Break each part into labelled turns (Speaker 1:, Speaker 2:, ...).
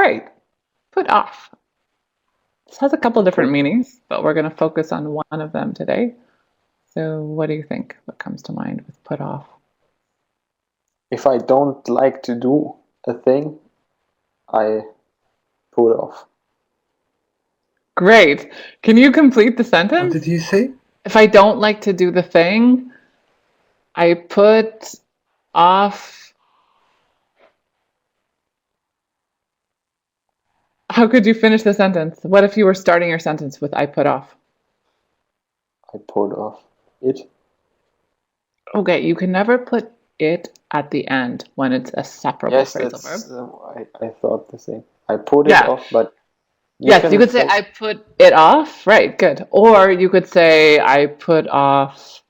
Speaker 1: All right, put off. This has a couple different meanings, but we're going to focus on one of them today. So what do you think? What comes to mind with put off?
Speaker 2: If I don't like to do a thing, I put off.
Speaker 1: Great. Can you complete the sentence?
Speaker 3: What did he say?
Speaker 1: If I don't like to do the thing, I put off. How could you finish the sentence? What if you were starting your sentence with I put off?
Speaker 2: I put off it.
Speaker 1: Okay, you can never put it at the end when it's a separable
Speaker 2: Yes,
Speaker 1: phrasal
Speaker 2: that's.
Speaker 1: verb.
Speaker 2: I thought the same. I put it
Speaker 1: Yeah.
Speaker 2: off, but
Speaker 1: Yes, you could say I put it off. Right, good. Or you could say I put off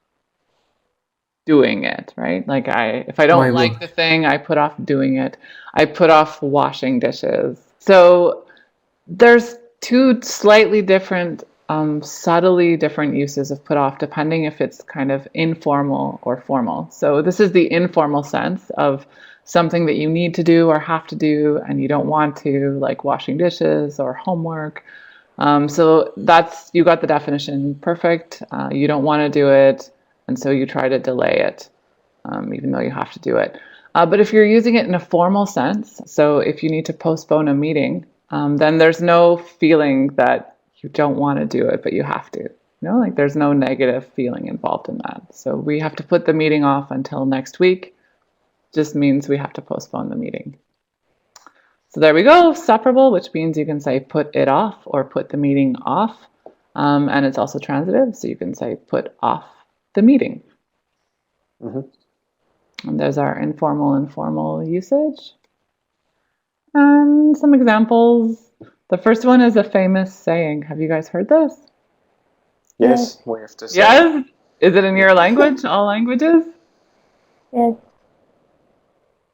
Speaker 1: doing it, right? Like if I don't like the thing, I put off doing it. I put off washing dishes. So there's two slightly different, subtly different uses of put off, depending if it's kind of informal or formal. So this is the informal sense of something that you need to do or have to do and you don't want to, like washing dishes or homework. So that's, you got the definition perfect. You don't want to do it, and so you try to delay it, even though you have to do it. But if you're using it in a formal sense, so if you need to postpone a meeting, then there's no feeling that you don't want to do it, but you have to. Like there's no negative feeling involved in that. So we have to put the meeting off until next week. Just means we have to postpone the meeting. So there we go, separable, which means you can say put it off or put the meeting off. And it's also transitive, so you can say put off the meeting. And there's our informal and formal usage. And some examples. The first one is a famous saying. Have you guys heard this?
Speaker 2: Yes, we have to say.
Speaker 1: Yes? Is it in your language, all languages?
Speaker 4: Yes.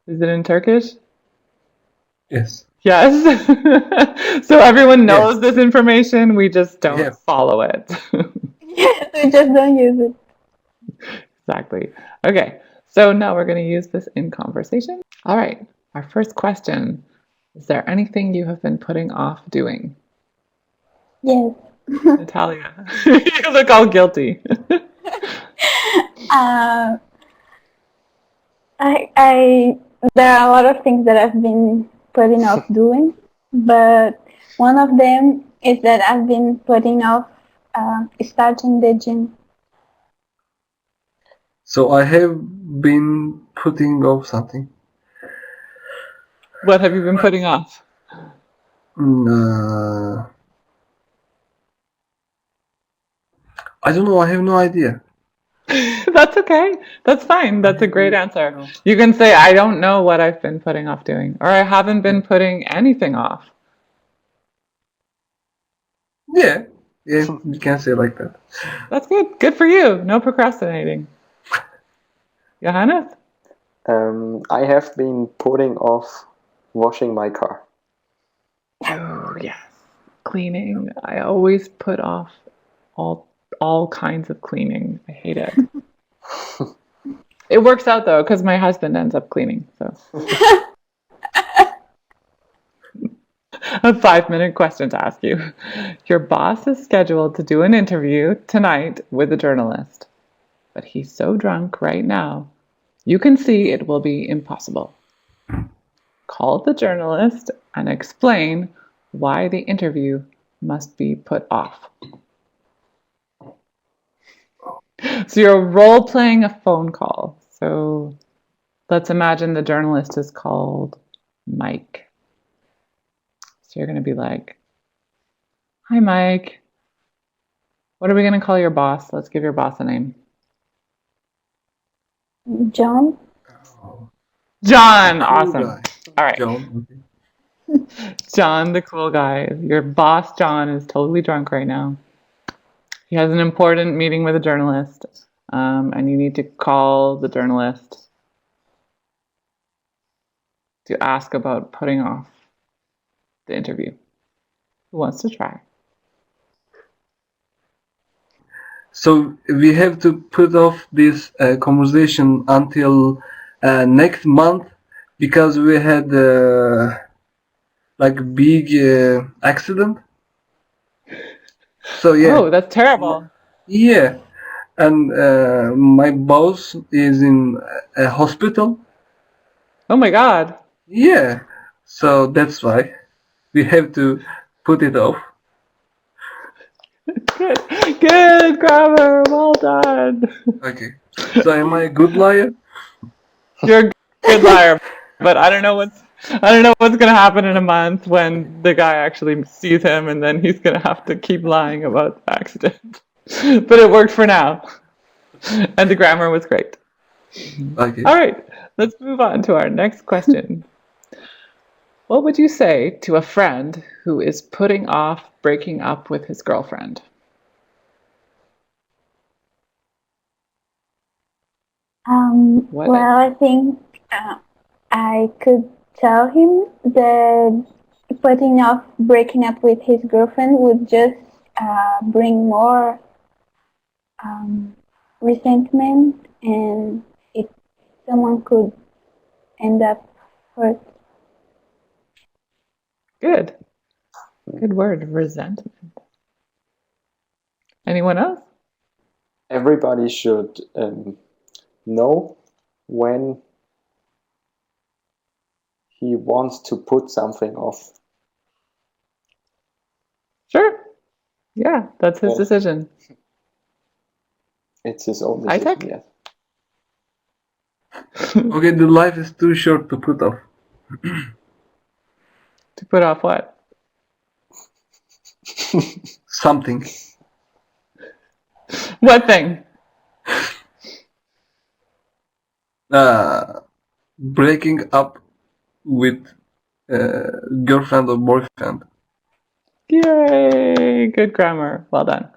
Speaker 1: Is it in Turkish?
Speaker 3: Yes.
Speaker 1: Yes. So everyone knows this information, we just don't follow it.
Speaker 4: Yes, we just don't use it.
Speaker 1: Exactly. Okay, so now we're going to use this in conversation. All right, our first question. Is there anything you have been putting off doing?
Speaker 4: Yes.
Speaker 1: Natalia, you look all guilty.
Speaker 4: There are a lot of things that I've been putting off doing, but one of them is that I've been putting off starting the gym.
Speaker 3: So I have been putting off something.
Speaker 1: What have you been putting off?
Speaker 3: I don't know. I have no idea.
Speaker 1: That's okay. That's fine. That's a great answer. You can say, I don't know what I've been putting off doing, or I haven't been putting anything off.
Speaker 3: Yeah, you can say like that.
Speaker 1: That's good. Good for you. No procrastinating. Johannes?
Speaker 2: I have been putting off washing my car.
Speaker 1: Oh, yes. Cleaning. I always put off all kinds of cleaning. I hate it. It works out though, because my husband ends up cleaning. So a 5-minute question to ask you. Your boss is scheduled to do an interview tonight with a journalist, but he's so drunk right now, you can see it will be impossible. Call the journalist and explain why the interview must be put off. So you're role-playing a phone call. So let's imagine the journalist is called Mike. So you're going to be like, hi, Mike. What are we going to call your boss? Let's give your boss a name.
Speaker 4: John.
Speaker 1: John. Awesome. All right.
Speaker 3: John.
Speaker 1: John, the cool guy. Your boss, John, is totally drunk right now. He has an important meeting with a journalist, and you need to call the journalist to ask about putting off the interview. Who wants to try?
Speaker 3: So we have to put off this conversation until next month because we had like big accident. So yeah.
Speaker 1: Oh, that's terrible.
Speaker 3: Yeah, and my boss is in a hospital.
Speaker 1: Oh my God.
Speaker 3: Yeah, so that's why we have to put it off.
Speaker 1: Good grammar. Well done.
Speaker 3: Okay, so am I a good liar?
Speaker 1: You're a good liar, but I don't know what's gonna happen in a month when the guy actually sees him, and then he's gonna have to keep lying about the accident. But it worked for now, and the grammar was great.
Speaker 3: Okay.
Speaker 1: All right, let's move on to our next question. What would you say to a friend who is putting off breaking up with his girlfriend? What?
Speaker 4: Well, I think I could tell him that putting off breaking up with his girlfriend would just bring more resentment, and someone could end up hurt.
Speaker 1: Good. Good word, resentment. Anyone else?
Speaker 2: Everybody should know when he wants to put something off.
Speaker 1: Sure. Yeah, that's his decision.
Speaker 2: It's his own
Speaker 1: I
Speaker 2: decision,
Speaker 1: take.
Speaker 2: yes.
Speaker 3: Okay, the life is too short to put off.
Speaker 1: To put off what?
Speaker 3: Something.
Speaker 1: What thing?
Speaker 3: Breaking up with girlfriend or boyfriend.
Speaker 1: Yay! Good grammar. Well done.